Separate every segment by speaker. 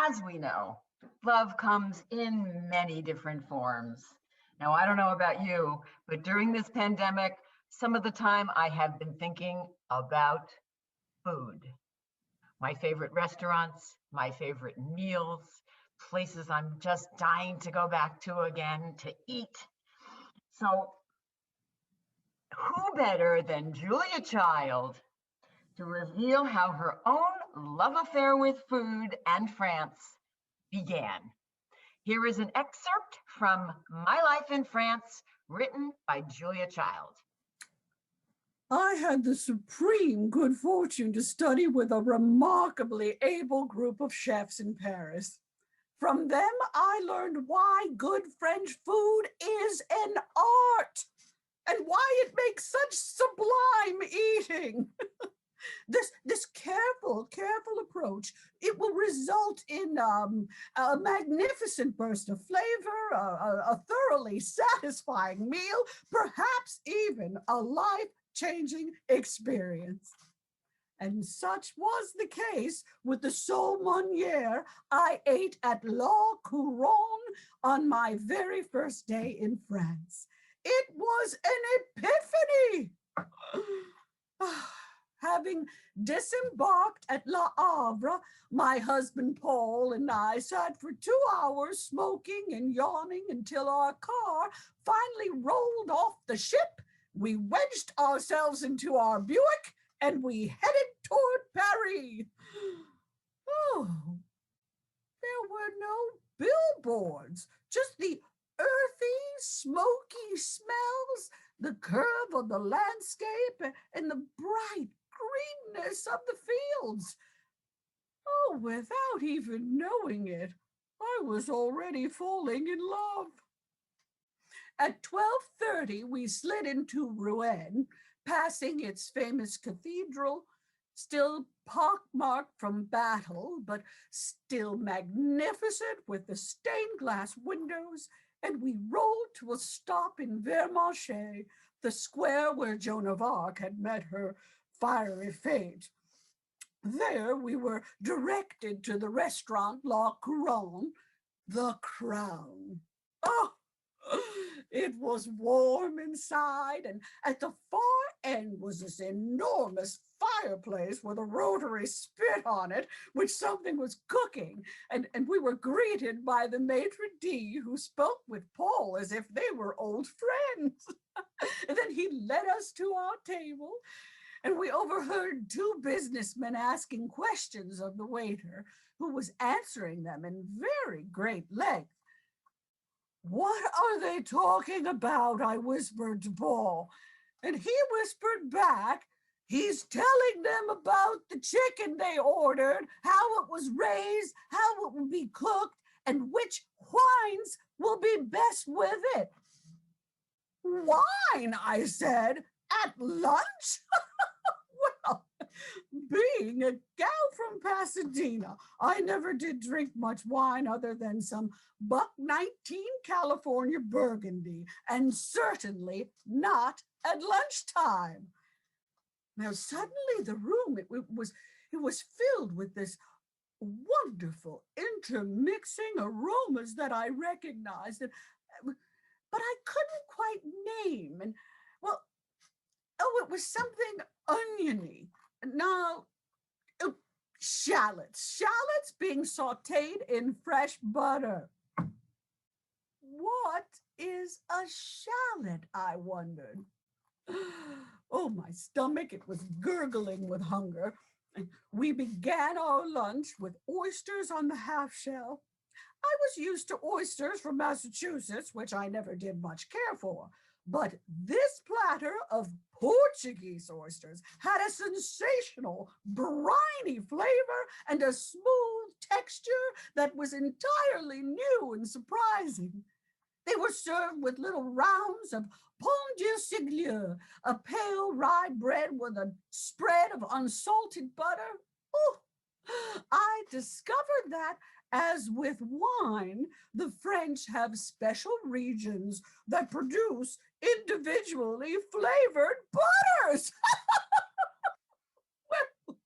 Speaker 1: As we know, love comes in many different forms. Now, I don't know about you, but during this pandemic, some of the time I have been thinking about food. My favorite restaurants, my favorite meals, places I'm just dying to go back to again to eat. So, who better than Julia Child to reveal how her own love affair with food and France began? Here is an excerpt from My Life in France, written by Julia Child.
Speaker 2: I had the supreme good fortune to study with a remarkably able group of chefs in Paris. From them, I learned why good French food is an art and why it makes such sublime eating. This careful approach, it will result in a magnificent burst of flavor, a thoroughly satisfying meal, perhaps even a life-changing experience. And such was the case with the sole Meunier I ate at La Couronne on my very first day in France. It was an epiphany. Having disembarked at Le Havre, my husband Paul and I sat for 2 hours smoking and yawning until our car finally rolled off the ship. We wedged ourselves into our Buick and we headed toward Paris. Oh, there were no billboards, just the earthy, smoky smells, the curve of the landscape, and the bright greenness of the fields. Oh, without even knowing it, I was already falling in love. At 12:30, we slid into Rouen, passing its famous cathedral, still pockmarked from battle, but still magnificent with the stained glass windows, and we rolled to a stop in Vermarché, the square where Joan of Arc had met her fiery fate. There we were directed to the restaurant La Couronne, the Crown. Oh, it was warm inside, and at the far end was this enormous fireplace with a rotary spit on it, which something was cooking, and we were greeted by the maitre d' who spoke with Paul as if they were old friends. And then he led us to our table, and we overheard two businessmen asking questions of the waiter, who was answering them in very great length. "What are they talking about?" I whispered to Paul. And he whispered back, "He's telling them about the chicken they ordered, how it was raised, how it will be cooked, and which wines will be best with it." "Wine," I said, "at lunch?" Well, being a gal from Pasadena, I never did drink much wine other than some Buck 19 California Burgundy, and certainly not at lunchtime. Now, suddenly the room, it was filled with this wonderful intermixing aromas that I recognized, but I couldn't quite name. And well, oh, it was something oniony. Now, shallots being sauteed in fresh butter. What is a shallot, I wondered. Oh, my stomach, it was gurgling with hunger. We began our lunch with oysters on the half shell. I was used to oysters from Massachusetts, which I never did much care for. But this platter of Portuguese oysters had a sensational, briny flavor and a smooth texture that was entirely new and surprising. They were served with little rounds of pain de seigle, a pale rye bread with a spread of unsalted butter. Oh, I discovered that, as with wine, the French have special regions that produce individually flavored butters. Well,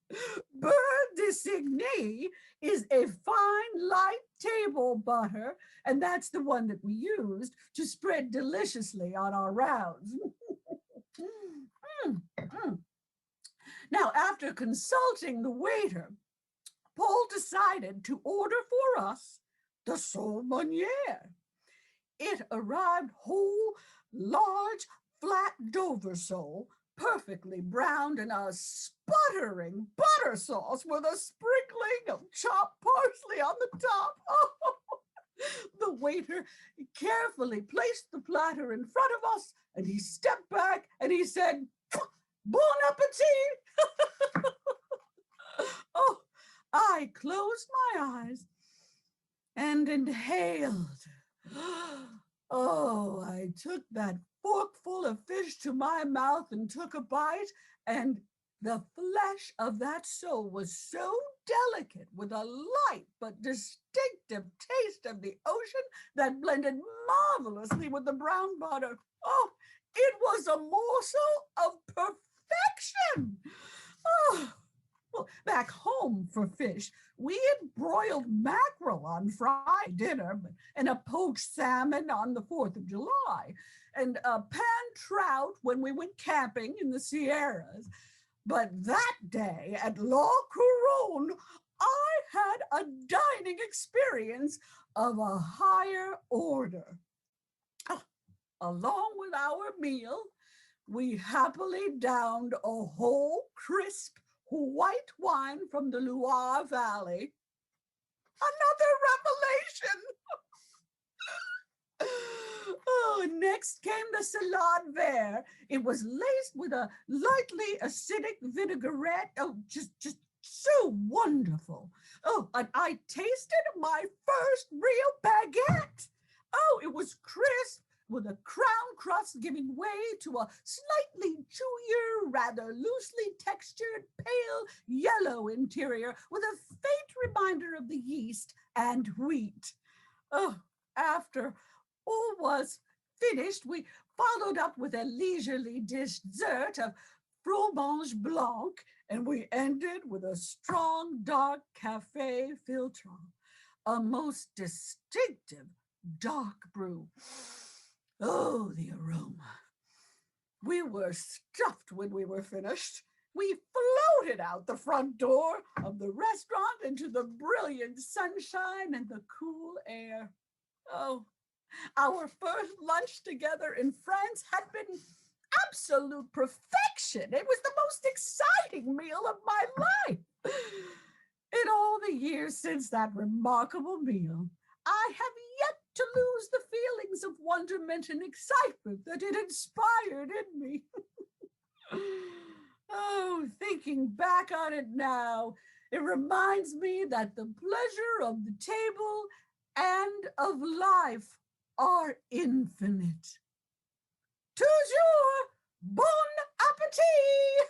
Speaker 2: beurre de is a fine, light table butter, and that's the one that we used to spread deliciously on our rounds. Mm, mm. Now, after consulting the waiter, Paul decided to order for us the sole meunière. It arrived whole, large, flat Dover sole, perfectly browned in a sputtering butter sauce with a sprinkling of chopped parsley on the top. Oh, the waiter carefully placed the platter in front of us, and he stepped back and he said, "Bon appetit!" Oh, I closed my eyes and inhaled. Oh, I took that forkful of fish to my mouth and took a bite, and the flesh of that sole was so delicate with a light but distinctive taste of the ocean that blended marvelously with the brown butter. Oh, it was a morsel of perfection. Oh. Well, back home for fish, we had broiled mackerel on Friday dinner and a poached salmon on the 4th of July and a pan trout when we went camping in the Sierras. But that day at La Couronne, I had a dining experience of a higher order. Along with our meal, we happily downed a whole crisp white wine from the Loire Valley. Another revelation. Oh, next came the salade vert. It was laced with a lightly acidic vinaigrette. Oh, just so wonderful. Oh, and I tasted my first real baguette. Oh, it was crisp, with a crown crust giving way to a slightly chewier, rather loosely textured, pale yellow interior with a faint reminder of the yeast and wheat. Oh, after all was finished, we followed up with a leisurely dessert of fromage blanc, and we ended with a strong, dark café filtre, a most distinctive dark brew. Oh, the aroma. We were stuffed when we were finished. We floated out the front door of the restaurant into the brilliant sunshine and the cool air. Oh, our first lunch together in France had been absolute perfection. It was the most exciting meal of my life. In all the years since that remarkable meal, I have yet to lose the feelings of wonderment and excitement that it inspired in me. Oh, thinking back on it now, it reminds me that the pleasure of the table and of life are infinite. Toujours bon appetit!